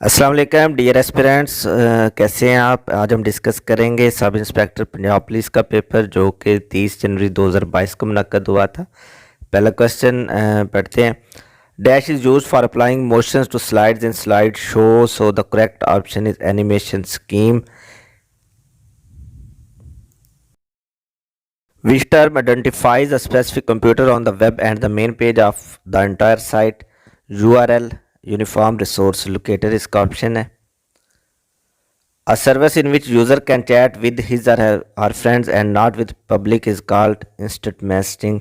अस्सलाम वालेकुम dear aspirants, कैसे हैं आप। आज हम डिस्कस करेंगे सब इंस्पेक्टर पंजाब पुलिस का पेपर जो कि 30 जनवरी 2022 को मुनक्कद हुआ था। पहला क्वेश्चन पढ़ते हैं। Dash is use for applying motions to slides in slide show, so the correct option is animation scheme. Which term identifies a specific computer on the web and the main page of the entire site? URL, uniform resource locator इसका option है। A service in which user can chat with his or her friends and not with public is called instant messaging.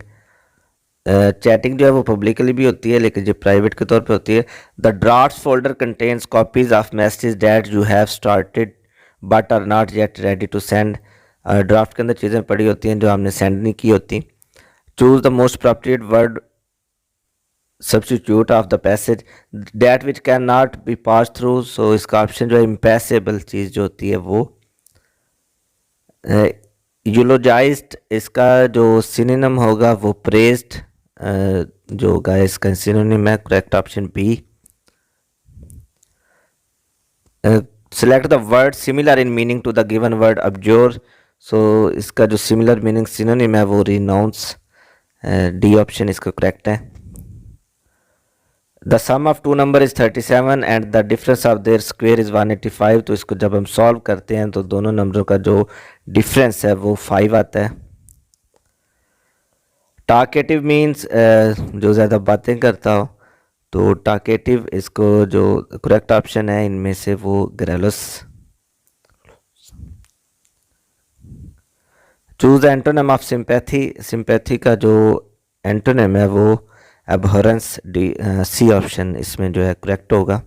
Chatting जो है वो publicly भी होती है लेकिन जो प्राइवेट के तौर पे होती है। The drafts folder contains copies of message that you have started but are not yet ready to send. Draft के अंदर चीज़ें पड़ी होती हैं जो हमने सेंड नहीं की होती। Choose the most appropriate word substitute of the passage that which can not be pass through. So इसका ऑप्शन जो है इम्पैसेबल चीज़ जो होती है वो। यूलोजाइज्ड इसका जो सिनोनिम होगा वो प्रेज्ड जो होगा इसका सिनोनिम है। Correct option B. Select the word similar in meaning to the given word abjure. So इसका जो सिमिलर मीनिंग सिनोनिम है वो रिनाउंस। डी ऑप्शन इसका करेक्ट है। The sum of two number is 37 and the difference of their square is 185। तो इसको जब हम सॉल्व करते हैं तो दोनों नंबरों का जो डिफरेंस है वो 5 आता है। टाकेटिव मीन्स जो ज़्यादा बातें करता हो, तो टाकेटिव इसको जो करेक्ट ऑप्शन है इनमें से वो ग्रेलोस। Choose antonym of sympathy. Sympathy का जो एंटोनिम है वो एबहरेंस। डी सी ऑप्शन इसमें जो है करेक्ट होगा।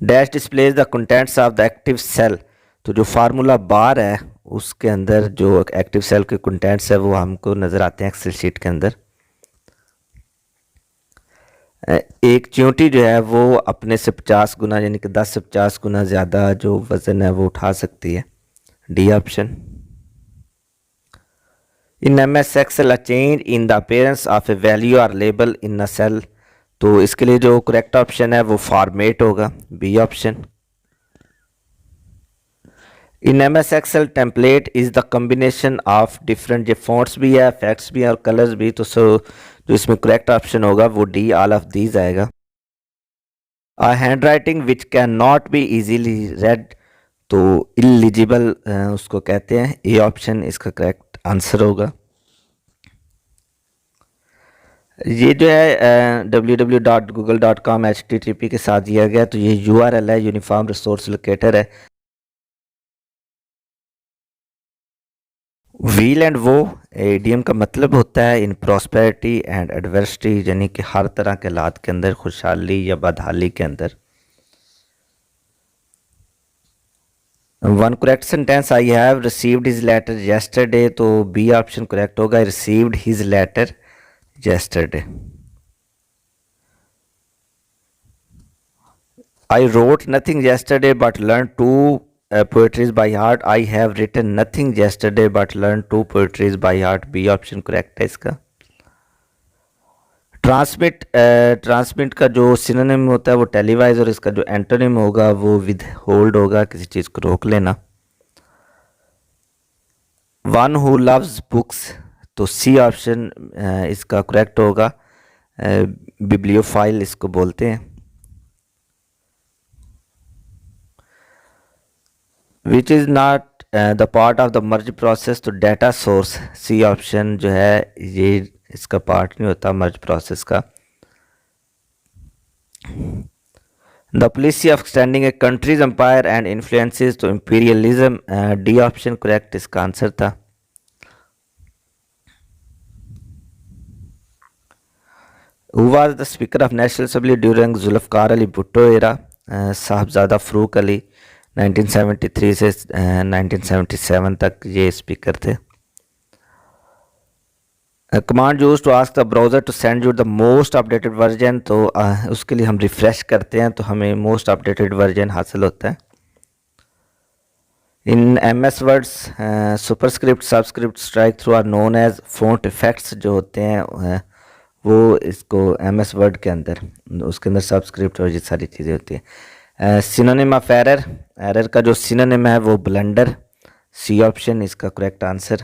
Dash displays the contents of the active cell. तो जो फार्मूला बार है उसके अंदर जो एक्टिव सेल के कंटेंट्स है वो हमको नज़र आते हैं एक्सेल शीट के अंदर। एक चींटी जो है वो अपने से 50 गुना यानी कि 10 से 50 गुना ज़्यादा जो वज़न है वो उठा सकती है। D option. In MS Excel, a change in the appearance of a value or label in a cell। तो इसके लिए जो करेक्ट ऑप्शन है वो फॉर्मेट होगा। B option. In MS Excel template is the combination of different जो fonts भी है, इफेक्ट्स भी है और कलर्स भी। तो जो इसमें करेक्ट ऑप्शन होगा वो डी ऑल ऑफ दीज आएगा। A hand writing which can not be easily red. तो इलिजिबल उसको कहते हैं। ए ऑप्शन इसका करेक्ट आंसर होगा। ये जो है www.google.com HTTP के साथ दिया गया, तो ये URL है, यूनिफॉर्म रिसोर्स लोकेटर है। व्हील एंड वो एडीएम का मतलब होता है इन प्रॉस्पेरिटी एंड एडवर्सिटी, यानी कि हर तरह के हालात के अंदर, खुशहाली या बदहाली के अंदर। One correct sentence, I have received his letter yesterday. तो बी ऑप्शन करेक्ट होगा, received his letter yesterday. I wrote nothing yesterday but learn two poetries by heart. I have written nothing yesterday but learn two poetries by heart. B option correct है इसका। Transmit. Transmit का जो synonym होता है वो televised, और इसका जो एंटोनिम होगा वो विद होल्ड होगा, किसी चीज़ को रोक लेना। One who loves books. तो सी ऑप्शन इसका करेक्ट होगा, बिब्लियोफाइल इसको बोलते हैं। Which is not the part of the merge process. तो डाटा सोर्स। सी ऑप्शन जो है ये इसका पार्ट नहीं होता मर्ज प्रोसेस का। The policy of extending a country's empire and influences तो इंपीरियलिज्म। डी ऑप्शन करेक्ट इसका आंसर था। Who was the speaker of National Assembly during Zulfikar Ali Bhutto era. Sahibzada Farooq Ali 1973 से 1977 तक ये स्पीकर थे। Command use to ask the browser to send you the most updated version. तो उसके लिए हम रिफ़्रेश करते हैं तो हमें मोस्ट अपडेटेड वर्जन हासिल होता है। In MS words superscript, subscript, strikethrough are known as font effects जो होते हैं वो इसको MS वर्ड के अंदर, उसके अंदर सबस्क्रिप्ट और ये सारी चीज़ें होती हैं। सिनोनिम ऑफ एरर, एरर का जो सिनोनिम है वो ब्लंडर, सी ऑप्शन इसका correct answer.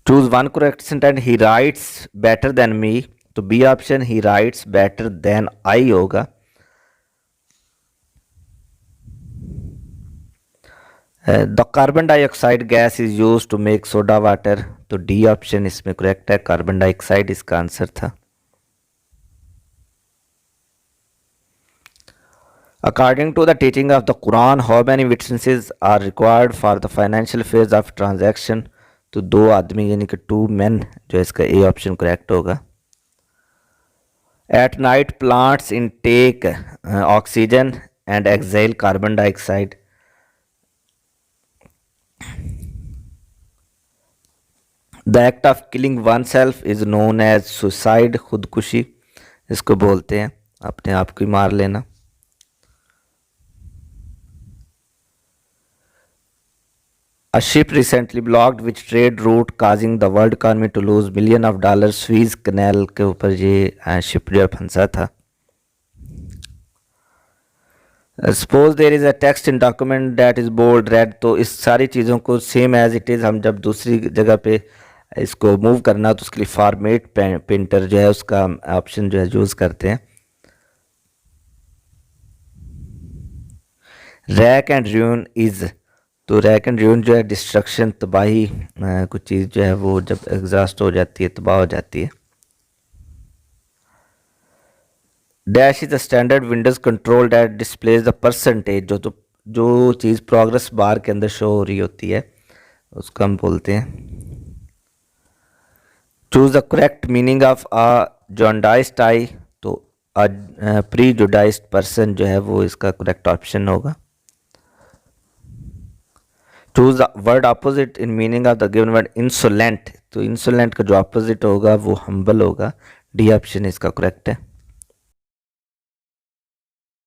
Choose one correct sentence, he writes better than me, तो B option he writes better than I होगा। The carbon dioxide gas is use to make soda water, तो D option इसमें correct है, carbon dioxide इसका answer था। According to the teaching of the Quran, how many witnesses are required for the financial phase of transaction? तो दो आदमी यानी कि 2 men, जो इसका ए ऑप्शन करेक्ट होगा। At night plants intake oxygen and exhale carbon dioxide. The act of killing oneself is known as suicide, खुदकुशी इसको बोलते हैं, अपने आप को मार लेना। A ship recently blocked which trade route causing the world economy to lose million of dollars, Suez canal के ऊपर ये शिप जो फंसा था। Suppose there is a text in document that is bold red, तो इस सारी चीज़ों को सेम एज इट इज़ हम जब दूसरी जगह पे इसको मूव करना तो उसके लिए फॉर्मेट प्रिंटर जो है उसका ऑप्शन जो है यूज़ करते हैं। रैक एंड र्यून इज, तो रैक एंड र्यून जो है डिस्ट्रक्शन, तबाही, कुछ चीज़ जो है वो जब एग्जॉस्ट हो जाती है, तबाह हो जाती है। Dash is the standard Windows control that displays the percentage, जो चीज़ प्रोग्रेस बार के अंदर शो हो रही होती है उसको हम बोलते हैं। Choose the correct meaning of a jaundiced eye, तो प्री जोडाइज्ड पर्सन जो है वो इसका करेक्ट ऑप्शन होगा। Choose the word opposite in meaning of the given word insolent, तो इंसोलेंट का जो ऑपोजिट होगा वो हम्बल होगा, डी ऑप्शन इसका करेक्ट है।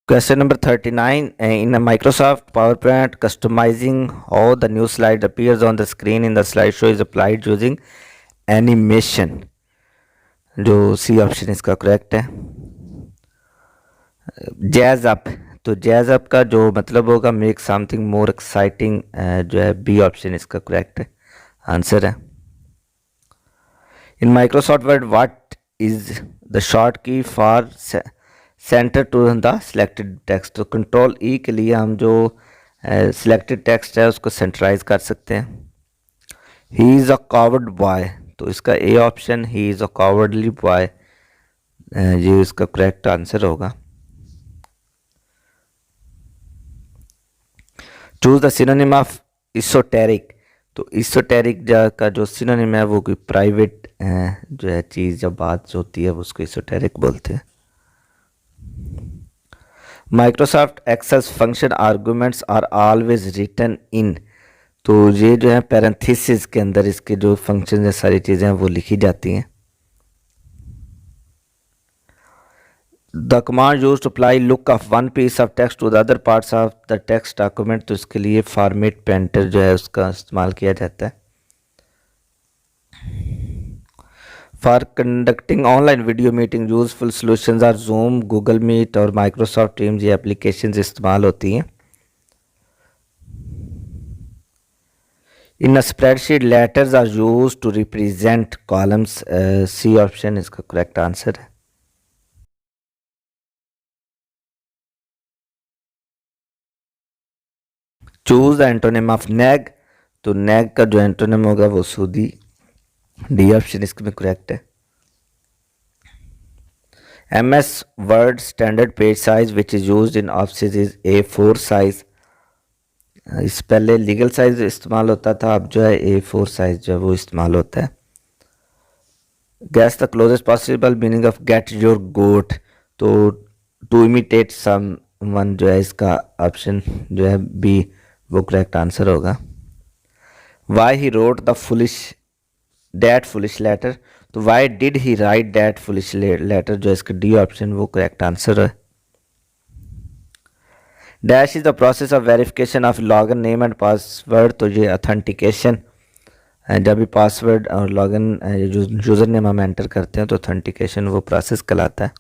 Question number 39. In a Microsoft PowerPoint, customizing how the new slide appears on the screen in the slideshow is applied using animation, जो सी option इसका करेक्ट है। जैज अप, तो jazz up का जो मतलब होगा मेक समथिंग मोर एक्साइटिंग, जो है बी ऑप्शन इसका करेक्ट आंसर है। In Microsoft Word what is the short key for centre to the selected text, तो कंट्रोल ई के लिए हम जो सिलेक्टेड टेक्स्ट है उसको सेंटराइज कर सकते हैं। He is a coward boy, तो इसका A option he is a cowardly boy, ये इसका करेक्ट आंसर होगा। चूज द सिनोनिम ऑफ इsoteric, तो इsoteric का जो सिनोनिम है वो कोई प्राइवेट जो है चीज़ या बात जो होती है उसको इsoteric बोलते हैं। Microsoft Access function arguments are always written in, तो ये जो है पैरेंथेसिस के अंदर इसके जो फंक्शन है सारी चीज़ें हैं वो लिखी जाती हैं। The command use to apply look of one piece of text to the other parts of the text document, तो इसके लिए फॉर्मेट पेंटर जो है उसका इस्तेमाल किया जाता है। For conducting online video meeting useful solutions are Zoom, Google Meet और माइक्रोसॉफ्ट टीम्स, ये एप्लीकेशंस इस्तेमाल होती हैं। In a spreadsheet letters are use to represent columns, C option इसका करेक्ट आंसर है। Choose the antonym of nag, तो nag का जो एंटोनिम होगा वो सूदी, डी ऑप्शन इसमें करेक्ट है। MS word standard page size which is used in office is A4 size, इस पहले लीगल साइज इस्तेमाल होता था, अब जो है A4 साइज जो है वो इस्तेमाल होता है। Guess the closest possible meaning of get your goat, तो टू इमिटेट समवन जो है इसका ऑप्शन जो है बी वो करेक्ट आंसर होगा। Why he wrote the foolish that foolish letter, तो why did he write that foolish letter, जो इसका डी ऑप्शन वो करेक्ट आंसर है। Dash is the process of verification of login name and password, तो ये authentication जब भी password और लॉगिन यूज़र नेम हम एंटर करते हैं तो ऑथेंटिकेशन वो प्रोसेस कहलाता है।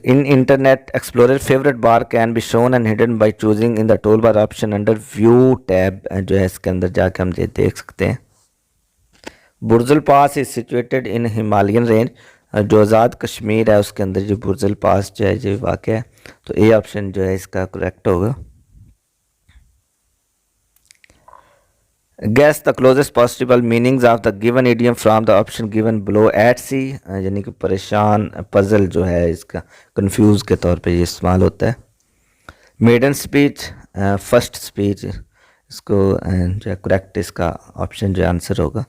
In Internet Explorer, favorite bar can be shown and hidden by choosing in the toolbar option under View tab, जो है इसके अंदर जाके हम ये देख सकते हैं। बुर्जुल पास is situated in Himalayan range, जो आज़ाद कश्मीर है उसके अंदर जो बुर्जुल पास जो है ये वाक़ है, तो ए ऑप्शन जो है इसका करेक्ट होगा। Guess the closest possible meanings of the given idiom from the option given below at sea, यानी कि परेशान, पजल जो है इसका कंफ्यूज के तौर पे ये इस्तेमाल होता है। मेडन स्पीच, फर्स्ट स्पीच, इसको जो है करेक्ट इसका ऑप्शन जो आंसर होगा।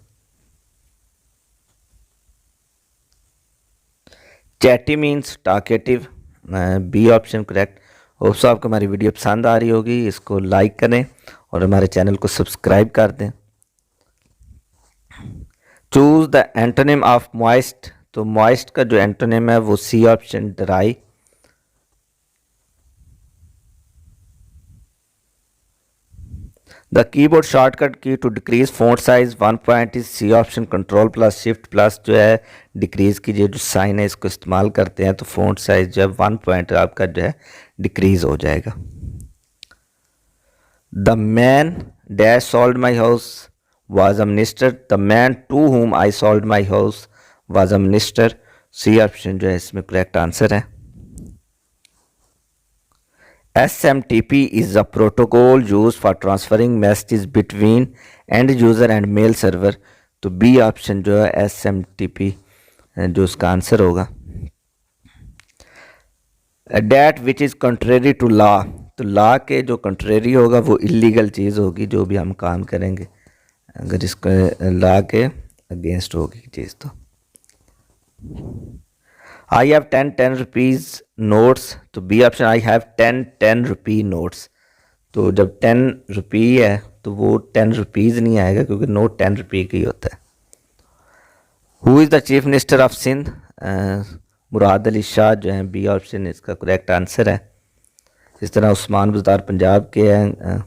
Chatty means talkative, B option correct. Hope so आपको हमारी वीडियो पसंद आ रही होगी, इसको लाइक करें और हमारे चैनल को सब्सक्राइब कर दें। Choose the antonym of moist, तो मॉइस्ट का जो एंटोनिम है वो C option dry. The keyboard shortcut key to decrease font size 1 point is C option control plus shift plus जो है डिक्रीज की जो साइन है इसको इस्तेमाल करते हैं तो फोंट साइज जो है 1 पॉइंट आपका जो है डिक्रीज हो जाएगा। The man dash sold my house was a minister, the man to whom I sold my house was a minister, C option जो है इसमें करेक्ट आंसर है। SMTP is a protocol used for transferring messages between end user and mail server, तो B option जो है SMTP जो उसका answer होगा। That which is contrary to law, तो लॉ के जो कंट्रेरी होगा वो इलीगल चीज़ होगी, जो भी हम काम करेंगे अगर इसको लॉ के अगेंस्ट होगी चीज़। तो आई हैव 10 रुपीज़ नोट्स, तो B option I have 10 rupee notes, तो जब 10 रुपी है तो वो 10 रुपीज़ नहीं आएगा क्योंकि नोट 10 रुपी का ही होता है। Who is the chief minister of Sindh, Murad Ali Shah जो है बी ऑप्शन इसका करेक्ट आंसर है। इस तरह उस्मान बुज़दार पंजाब के हैं।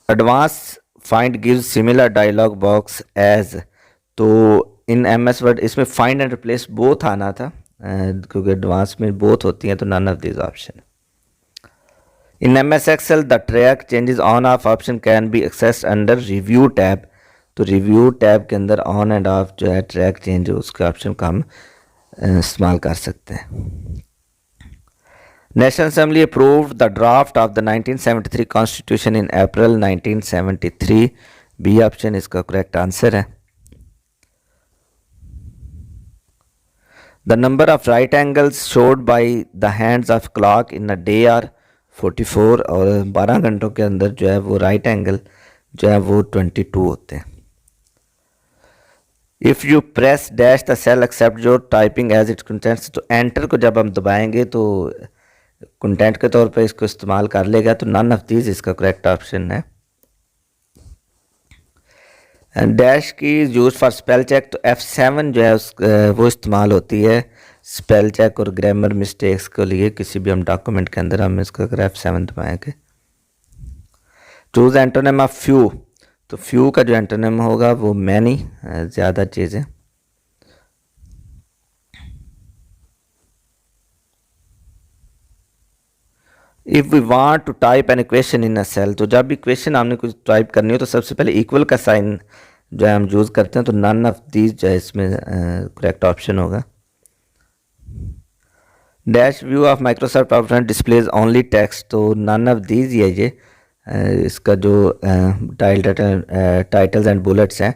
Advance find gives similar dialog box as, तो इन MS वर्ड इसमें फाइंड एंड रिप्लेस बोथ आना था क्योंकि एडवांस में बोथ होती हैं, तो none of this option. In MS Excel the track changes on off option can be accessed under review tab, तो रिव्यू टैब के अंदर ऑन एंड ऑफ जो है ट्रैक चेंज उसके ऑप्शन का हम इस्तेमाल कर सकते हैं। National Assembly approved the draft of the 1973 constitution in April 1973, B option इसका करेक्ट आंसर है। The number of right angles showed by the hands of clock in a day are 44, और 12 घंटों के अंदर जो है वो राइट एंगल जो है वो 22 होते हैं। If you press dash the cell accept your typing as it contents, तो एंटर को जब हम दबाएंगे तो कंटेंट के तौर पे इसको इस्तेमाल कर लेगा, तो नन ऑफ दीज इसका करेक्ट ऑप्शन है। डैश की यूज फॉर स्पेल चेक, तो F7 जो है वो इस्तेमाल होती है स्पेल चेक और ग्रामर मिस्टेक्स के लिए, किसी भी हम डॉक्यूमेंट के अंदर हम इसका अगर F7 दबाएंगे। चूज एंटोनिम ऑफ फ्यू, तो फ्यू का जो एंटोनिम होगा वो मैनी, ज़्यादा चीज़ें। If we want to type an equation in a cell, तो जब भी इक्वेशन हमने कुछ टाइप करनी हो तो सबसे पहले इक्वल का साइन जो है हम यूज़ करते हैं, तो नन ऑफ दीज जो है इसमें करेक्ट ऑप्शन होगा। Dash view of Microsoft PowerPoint displays only text, तो नन ऑफ दीज ये इसका जो टाइटल्स एंड बुलेट्स हैं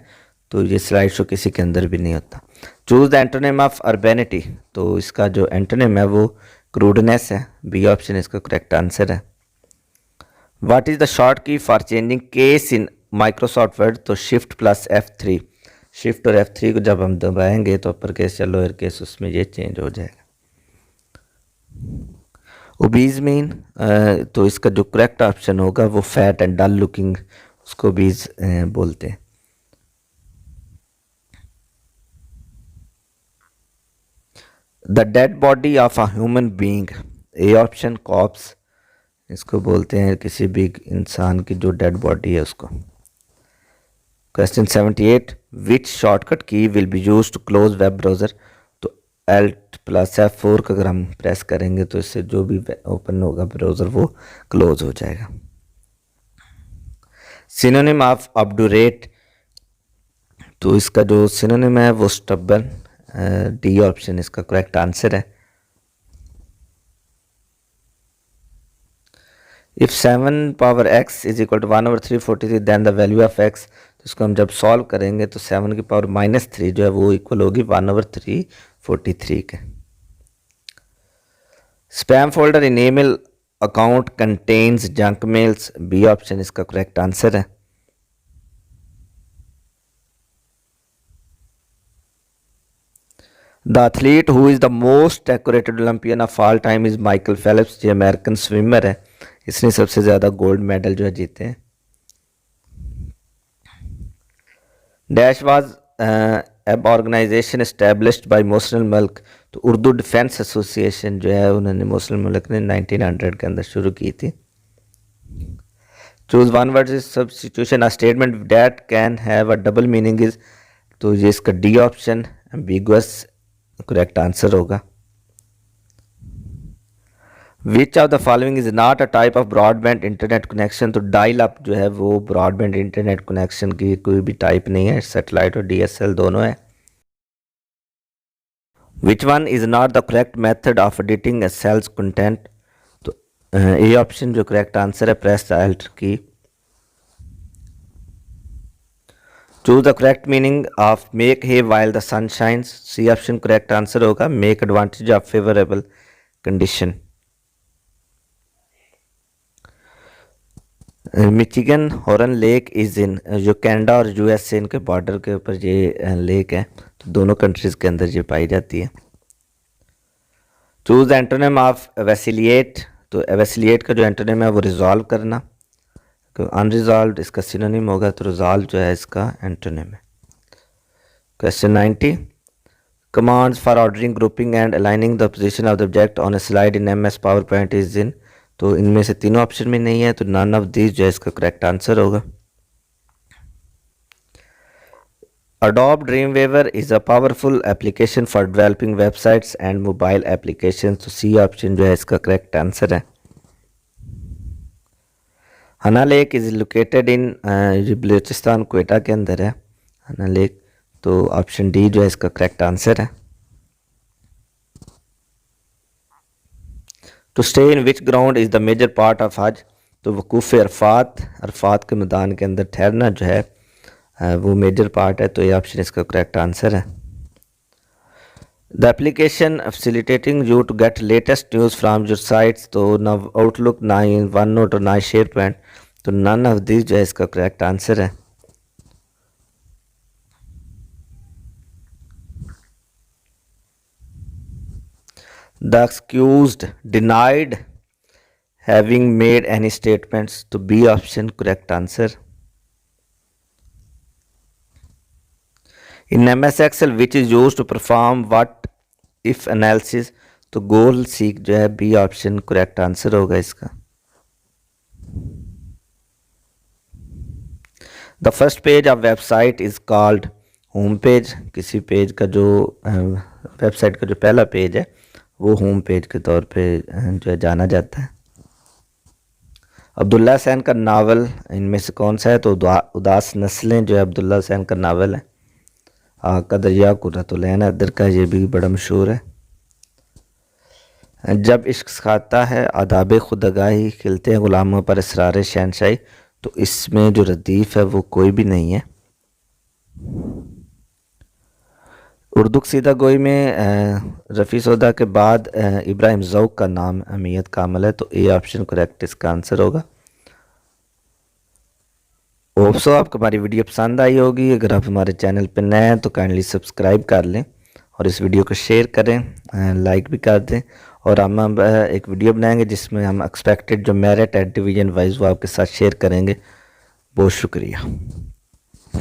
तो ये स्लाइड शो किसी के अंदर भी नहीं होता। चूज द एंटोनिम ऑफ अर्बेनिटी, तो इसका जो एंटोनिम है वो क्रूडनेस है, बी ऑप्शन इसका करेक्ट आंसर है। What is the short key for changing case in Microsoft word, तो शिफ्ट प्लस F3, शिफ्ट और F3 को जब हम दबाएंगे तो अपर केस या लोअर केस उसमें ये चेंज हो जाएगा। ओबीज मीन, तो इसका जो करेक्ट ऑप्शन होगा वो फैट एंड डल लुकिंग, उसको ओबीज बोलते हैं। The dead body of a human being, A option corpse, इसको बोलते हैं किसी भी इंसान की जो डेड बॉडी है उसको। Question 78, which shortcut key will be use to close web browser. तो Alt+F4 का अगर हम प्रेस करेंगे तो इससे जो भी ओपन होगा ब्राउज़र वो क्लोज हो जाएगा। सिनोनिम ऑफ ऑब्डुरेट, तो इसका जो सिनोनिम है वो स्टबर्न, डी ऑप्शन इसका करेक्ट आंसर है। If 7 power x is equal to 1/343 then the value of x, तो इसको हम जब सॉल्व करेंगे तो 7 की पावर -3 जो है वो इक्वल होगी 1/343 के। Spam folder in email account contains junk mails, B option इसका करेक्ट आंसर है। The athlete who is the most decorated Olympian of all time is Michael Phelps, जो अमेरिकन स्विमर है, इसने सबसे ज़्यादा गोल्ड मेडल जो है जीते हैं। डैश वाज एब ऑर्गेनाइजेशन एस्टेब्लिश्ड बाय मोहसिन मल्क, तो उर्दू डिफेंस एसोसिएशन जो है उन्होंने मोहसिन मल्क ने 1900 के अंदर शुरू की थी। Choose one word substitution, a statement that can have a double meaning is, तो ये इसका D option ambiguous correct answer होगा। Which of the following is not a type of broadband internet connection, तो डायल अप जो है वो broadband internet connection की कोई भी टाइप नहीं है, सैटेलाइट और डीएसएल दोनों है। Which one is not the correct method of editing a cell's content, तो ए ऑप्शन जो करेक्ट आंसर है, press the alt key. Choose the correct meaning of make hay while the sun shines, C option correct answer होगा, make advantage of favourable condition. Michigan Huron lake is in, जो Canada और USA इनके border के ऊपर ये lake है, तो दोनों कंट्रीज़ के अंदर ये पाई जाती है। चूज द एंटोनिम ऑफ वैसिलिएट, तो वैसिलिएट का जो एंटोनिम है वो रिजॉल्व करना, तो अनरिजॉल्व इसका सिनोनिम होगा, तो रिजॉल्व जो है इसका एंटोनिम है। Question 90, commands for ordering grouping and aligning the position of the object on A slide in MS power point is in, तो इनमें से तीनों ऑप्शन में नहीं है, तो नन ऑफ दिस जो है इसका करेक्ट आंसर होगा। Adobe Dreamweaver is a powerful application for developing websites and mobile applications, तो सी ऑप्शन जो है इसका करेक्ट आंसर है। हना lake is located in, Balochistan Quetta के अंदर है हना लेक, तो ऑप्शन डी जो है इसका करेक्ट आंसर है। To stay in which ground is the major part of Hajj, तो वकूफ़ अरफात के मैदान के अंदर ठहरना जो है वो मेजर पार्ट है, तो ये ऑप्शन इसका करेक्ट आंसर है। The application facilitating you to get latest news from your sites, तो ना आउटलुक ना वन नोट और ना शेयर पॉइंट, तो नन ऑफ दिस जो है इसका करेक्ट आंसर है। The accused denied having made any statements, to B option correct answer. In MS Excel which is used to perform what if analysis, तो गोल seek जो है B option correct answer होगा इसका। The first page of website is called home page, किसी page का जो website का जो पहला पेज है वो होम पेज के तौर पे जो है जाना जाता है। अब्दुल्ला हुसैन का नावल इनमें से कौन सा है, तो उदास नस्लें जो है अब्दुल्ला हुसैन का नावल है। आका दरिया कुर्रतुल-ऐन अदर का ये भी बड़ा मशहूर है। जब इश्क सिखाता है आदाब खुदगाही, खिलते हैं ग़ुलामों पर इसरार शहनशाही, तो इसमें जो रदीफ़ है वो कोई भी नहीं है। उर्दू कसीदा गोई में रफ़ी सौदा के बाद इब्राहिम ज़ौक़ का नाम अहमियत कामल है, तो ए ऑप्शन करेक्ट इसका आंसर होगा। होप सो आपको हमारी वीडियो पसंद आई होगी। अगर आप हमारे चैनल पर नए हैं तो काइंडली सब्सक्राइब कर लें और इस वीडियो को शेयर करें, लाइक भी कर दें। और हम एक वीडियो बनाएंगे जिसमें हम एक्सपेक्टेड जो मेरिट एट डिवीज़न वाइज वो आपके साथ शेयर करेंगे। बहुत शुक्रिया।